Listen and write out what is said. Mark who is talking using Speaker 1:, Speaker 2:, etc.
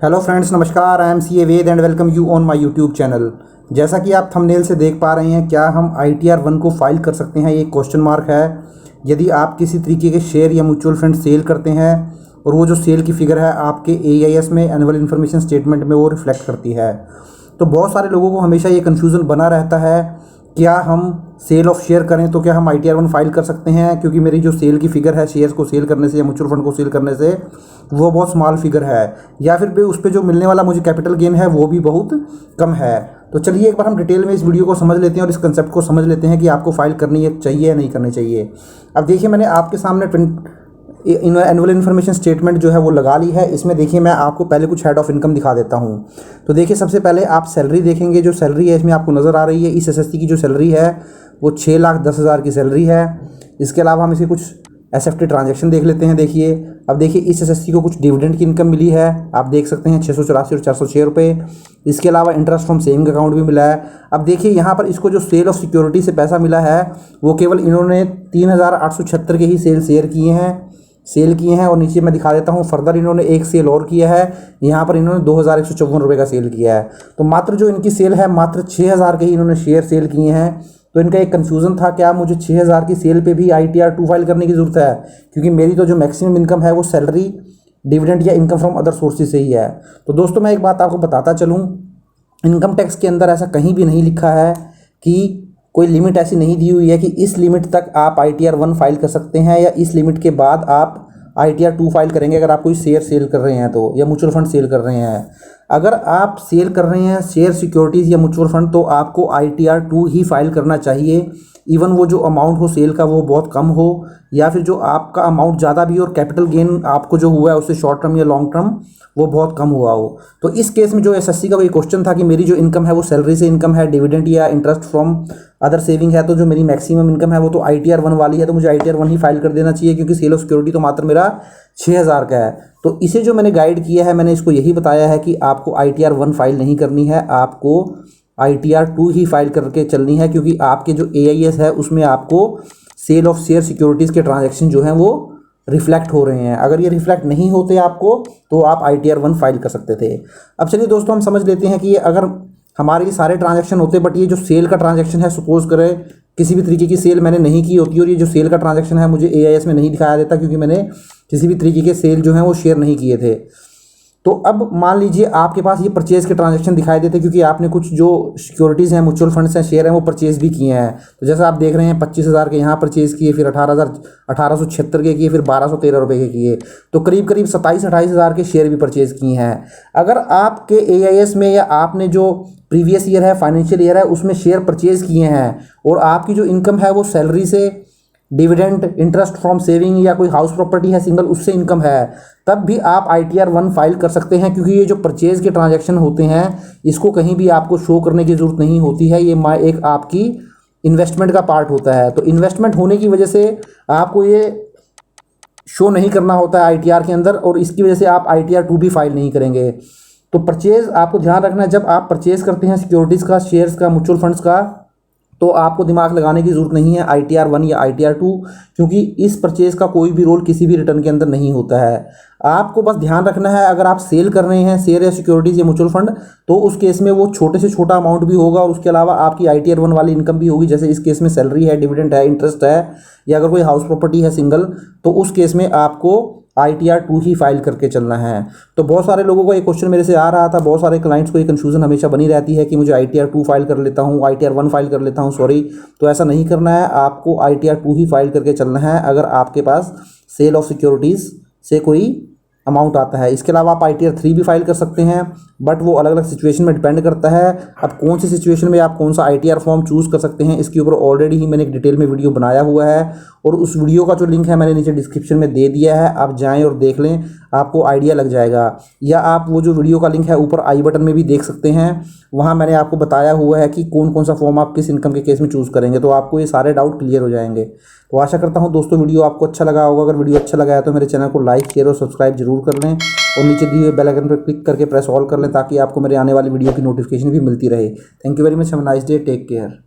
Speaker 1: Hello friends, नमस्कार। I am C A Ved and welcome you on my YouTube channel. जैसा कि आप thumbnail से देख पा रहे हैं, क्या हम ITR-1 को फाइल कर सकते हैं, ये क्वेश्चन मार्क है। यदि आप किसी तरीके के शेयर या म्यूचुअल फंड सेल करते हैं और वो जो सेल की फिगर है आपके AIS में एनुअल इन्फॉर्मेशन स्टेटमेंट में वो रिफ्लेक्ट करती है, तो बहुत सारे लोगों को हमेशा ये कन्फ्यूज़न बना रहता है, क्या हम सेल ऑफ शेयर करें तो क्या हम ITR-1 फाइल कर सकते हैं, क्योंकि मेरी जो सेल की फ़िगर है शेयर्स को सेल करने से या म्यूचुअल फंड को सेल करने से वो बहुत स्मॉल फिगर है, या फिर उस पर जो मिलने वाला मुझे कैपिटल गेन है वो भी बहुत कम है। तो चलिए एक बार हम डिटेल में इस वीडियो को समझ लेते हैं और इस कंसेप्ट को समझ लेते हैं कि आपको फाइल करनी चाहिए या नहीं करनी चाहिए। अब देखिए, मैंने आपके सामने एनुअल इन्फॉर्मेशन स्टेटमेंट जो है वो लगा ली है। इसमें देखिए, मैं आपको पहले कुछ हेड ऑफ इनकम दिखा देता हूँ। तो देखिए, सबसे पहले आप सैलरी देखेंगे। जो सैलरी है इसमें आपको नज़र आ रही है, इस SSC की जो सैलरी है वो 6,10,000 की सैलरी है। इसके अलावा हम इसे कुछ SFT ट्रांजेक्शन देख लेते हैं। देखिए, अब देखिए इस SSC को कुछ डिविडेंड की इनकम मिली है, आप देख सकते हैं 684 और 406 रुपये। इसके अलावा इंटरेस्ट फ्रॉम सेविंग अकाउंट भी मिला है। अब देखिए यहाँ पर इसको जो सेल ऑफ सिक्योरिटी से पैसा मिला है वो केवल इन्होंने 3,876 के ही सेल किए हैं। और नीचे मैं दिखा देता हूँ, फर्दर इन्होंने एक सेल और किया है, यहाँ पर इन्होंने 2,154 रुपये का सेल किया है। तो मात्र जो इनकी सेल है मात्र 6,000 के ही इन्होंने शेयर सेल किए हैं। तो इनका एक कन्फ्यूज़न था, क्या मुझे 6,000 की सेल पे भी ITR-2 फाइल करने की ज़रूरत है, क्योंकि मेरी तो जो मैक्सिमम इनकम है वो सैलरी, डिविडेंड या इनकम फ्रॉम अदर सोर्सेज से ही है। तो दोस्तों मैं एक बात आपको बताता चलूँ, इनकम टैक्स के अंदर ऐसा कहीं भी नहीं लिखा है कि कोई लिमिट ऐसी नहीं दी हुई है कि इस लिमिट तक आप ITR-1 फाइल कर सकते हैं या इस लिमिट के बाद आप ITR-2 फाइल करेंगे अगर आप कोई शेयर सेल कर रहे हैं तो, या म्यूचुअल फंड सेल कर रहे हैं। अगर आप सेल कर रहे हैं शेयर, सिक्योरिटीज़ या म्यूचुअल फंड, तो आपको ITR-2 ही फाइल करना चाहिए। इवन वो जो अमाउंट हो सेल का वो बहुत कम हो, या फिर जो आपका अमाउंट ज़्यादा भी हो और कैपिटल गेन आपको जो हुआ है उससे शॉर्ट टर्म या लॉन्ग टर्म वो बहुत कम हुआ हो। तो इस केस में जो SSC का कोई क्वेश्चन था कि मेरी जो इनकम है वो सैलरी से इनकम है, डिविडेंड या इंटरेस्ट फ्रॉम अदर सेविंग है, तो जो मेरी मैक्सिमम इनकम है वो तो ITR-1 वाली है, तो मुझे ITR-1 ही फाइल कर देना चाहिए, क्योंकि सेल ऑफ सिक्योरिटी तो मात्र मेरा 6,000 का है। तो इसे जो मैंने गाइड किया है, मैंने इसको यही बताया है कि आपको ITR-1 फाइल नहीं करनी है, आपको ITR-2 ही फाइल करके चलनी है, क्योंकि आपके जो AIS है उसमें आपको सेल ऑफ शेयर सिक्योरिटीज़ के ट्रांजैक्शन जो हैं वो रिफ्लेक्ट हो रहे हैं। अगर ये रिफ्लेक्ट नहीं होते आपको तो आप ITR-1 फाइल कर सकते थे। अब चलिए दोस्तों, हम समझ लेते हैं कि ये अगर हमारे ये सारे ट्रांजैक्शन होते, बट ये जो सेल का ट्रांजैक्शन है, सपोज करें किसी भी तरीके की सेल मैंने नहीं की होती और ये जो सेल का ट्रांजैक्शन है मुझे AIS में नहीं दिखाया देता, क्योंकि मैंने किसी भी तरीके के सेल जो हैं वो शेयर नहीं किए थे। तो अब मान लीजिए आपके पास ये परचेज़ के ट्रांजैक्शन दिखाई देते, क्योंकि आपने कुछ जो सिक्योरिटीज़ हैं, म्यूचुअल फंड्स हैं, शेयर हैं, वो परचेज़ भी किए हैं। तो जैसा आप देख रहे हैं 25,000 के यहाँ परचेज़ किए, फिर 18,876 के किए, फिर 1,213 रुपये के किए, तो करीब करीब 27-28,000 के शेयर भी परचेज़ किए हैं। अगर आपके AIS में या आपने जो प्रीवियस ईयर है, फाइनेंशियल ईयर है, उसमें शेयर परचेज़ किए हैं और आपकी जो इनकम है वो सैलरी से, डिविडेंड, इंटरेस्ट फ्रॉम सेविंग या कोई हाउस प्रॉपर्टी है सिंगल, उससे इनकम है, तब भी आप ITR-1 फाइल कर सकते हैं, क्योंकि ये जो परचेज़ के ट्रांजैक्शन होते हैं इसको कहीं भी आपको शो करने की ज़रूरत नहीं होती है। ये एक आपकी इन्वेस्टमेंट का पार्ट होता है। तो इन्वेस्टमेंट होने की वजह से आपको ये शो नहीं करना होता है ITR के अंदर, और इसकी वजह से आप ITR-2 भी फाइल नहीं करेंगे। तो परचेज़ आपको ध्यान रखना है, जब आप परचेज़ करते हैं सिक्योरिटीज़ का, शेयर्स का, म्यूचुअल फंड्स का, तो आपको दिमाग लगाने की ज़रूरत नहीं है ITR-1 या ITR-2, क्योंकि इस परचेज़ का कोई भी रोल किसी भी रिटर्न के अंदर नहीं होता है। आपको बस ध्यान रखना है, अगर आप सेल कर रहे हैं शेयर या सिक्योरिटीज़ या म्यूचुअल फंड, तो उस केस में वो छोटे से छोटा अमाउंट भी होगा और उसके अलावा आपकी ITR-1 वाली इनकम भी होगी। जैसे इस केस में सैलरी है, डिविडेंड है, इंटरेस्ट है, या अगर कोई हाउस प्रॉपर्टी है सिंगल, तो उस केस में आपको ITR-2 ही फाइल करके चलना है। तो बहुत सारे लोगों को ये क्वेश्चन मेरे से आ रहा था, बहुत सारे क्लाइंट्स को ये कन्फ्यूजन हमेशा बनी रहती है कि मुझे ITR-2 फाइल कर लेता हूँ, ITR-1 फाइल कर लेता हूँ, सॉरी। तो ऐसा नहीं करना है, आपको ITR-2 ही फाइल करके चलना है अगर आपके पास सेल ऑफ सिक्योरिटीज़ से कोई अमाउंट आता है। इसके अलावा आप ITR-3 भी फाइल कर सकते हैं, बट वो अलग अलग सिचुएशन में डिपेंड करता है। अब कौन सी सिचुएशन में आप कौन सा ITR फॉर्म चूज़ कर सकते हैं, इसके ऊपर ऑलरेडी ही मैंने एक डिटेल में वीडियो बनाया हुआ है, और उस वीडियो का जो लिंक है मैंने नीचे डिस्क्रिप्शन में दे दिया है, आप जाएँ और देख लें, आपको आइडिया लग जाएगा। या आप वो जो वीडियो का लिंक है ऊपर आई बटन में भी देख सकते हैं, वहाँ मैंने आपको बताया हुआ है कि कौन कौन सा फॉर्म आप किस इनकम के केस में चूज़ करेंगे, तो आपको ये सारे डाउट क्लियर हो जाएंगे। तो आशा करता हूँ दोस्तों वीडियो आपको अच्छा लगा होगा। अगर वीडियो अच्छा लगा है तो मेरे चैनल को लाइक, शेयर और सब्सक्राइब जरूर कर लें, और नीचे दिए हुए बेल आइकन पर क्लिक करके प्रेस ऑल कर लें, ताकि आपको मेरे आने वाली वीडियो की नोटिफिकेशन भी मिलती रहे। Thank you very much, have a nice day, take care.